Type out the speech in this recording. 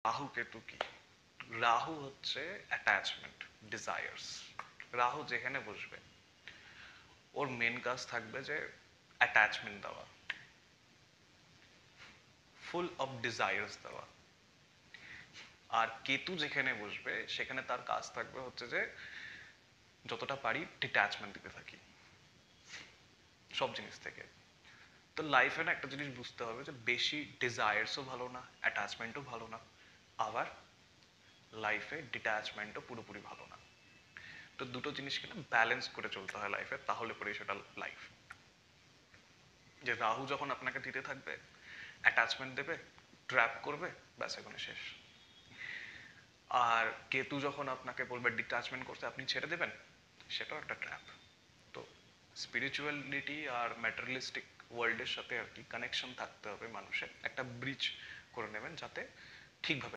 রাহু কেতু কি? রাহু হচ্ছে attachment, desires. Rahu যেখানে বসবে ওর মেন কাজ থাকবে যে অ্যাটাচমেন্ট দেওয়া, ফুল অফ ডিজায়ার্স দেওয়া। আর কেতু যেখানে বসবে সেখানে তার কাজ থাকবে হচ্ছে যে যতটা পারি ডিট্যাচমেন্ট দিতে থাকি সব জিনিস থেকে। তো লাইফে না একটা জিনিস বুঝতে হবে যে বেশি ডিজায়ার্সও ভালো না, অ্যাটাচমেন্টও ভালো না, আবার লাইফে ডিট্যাচমেন্টও পুরোপুরি ভালো না। তো দুটো জিনিসকে না ব্যালেন্স করে চলতে হয় লাইফে, তাহলে পরে সেটা লাইফ। যে রাহু যখন আপনাকে দিতে থাকবে, অ্যাটাচমেন্ট দেবে, ট্র্যাপ করবে, ব্যাস এখানে শেষ। আর কেতু যখন আপনাকে বলবে ডিট্যাচমেন্ট করতে, আপনি ছেড়ে দেবেন, সেটাও একটা ট্র্যাপ। তো স্পিরিচুয়ালিটি আর ম্যাটেরিয়ালিস্টিক ওয়ার্ল্ডের সাথে আর কি কানেকশন থাকতে হবে মানুষের, একটা ব্রিজ করে নেবেন যাতে ঠিকভাবে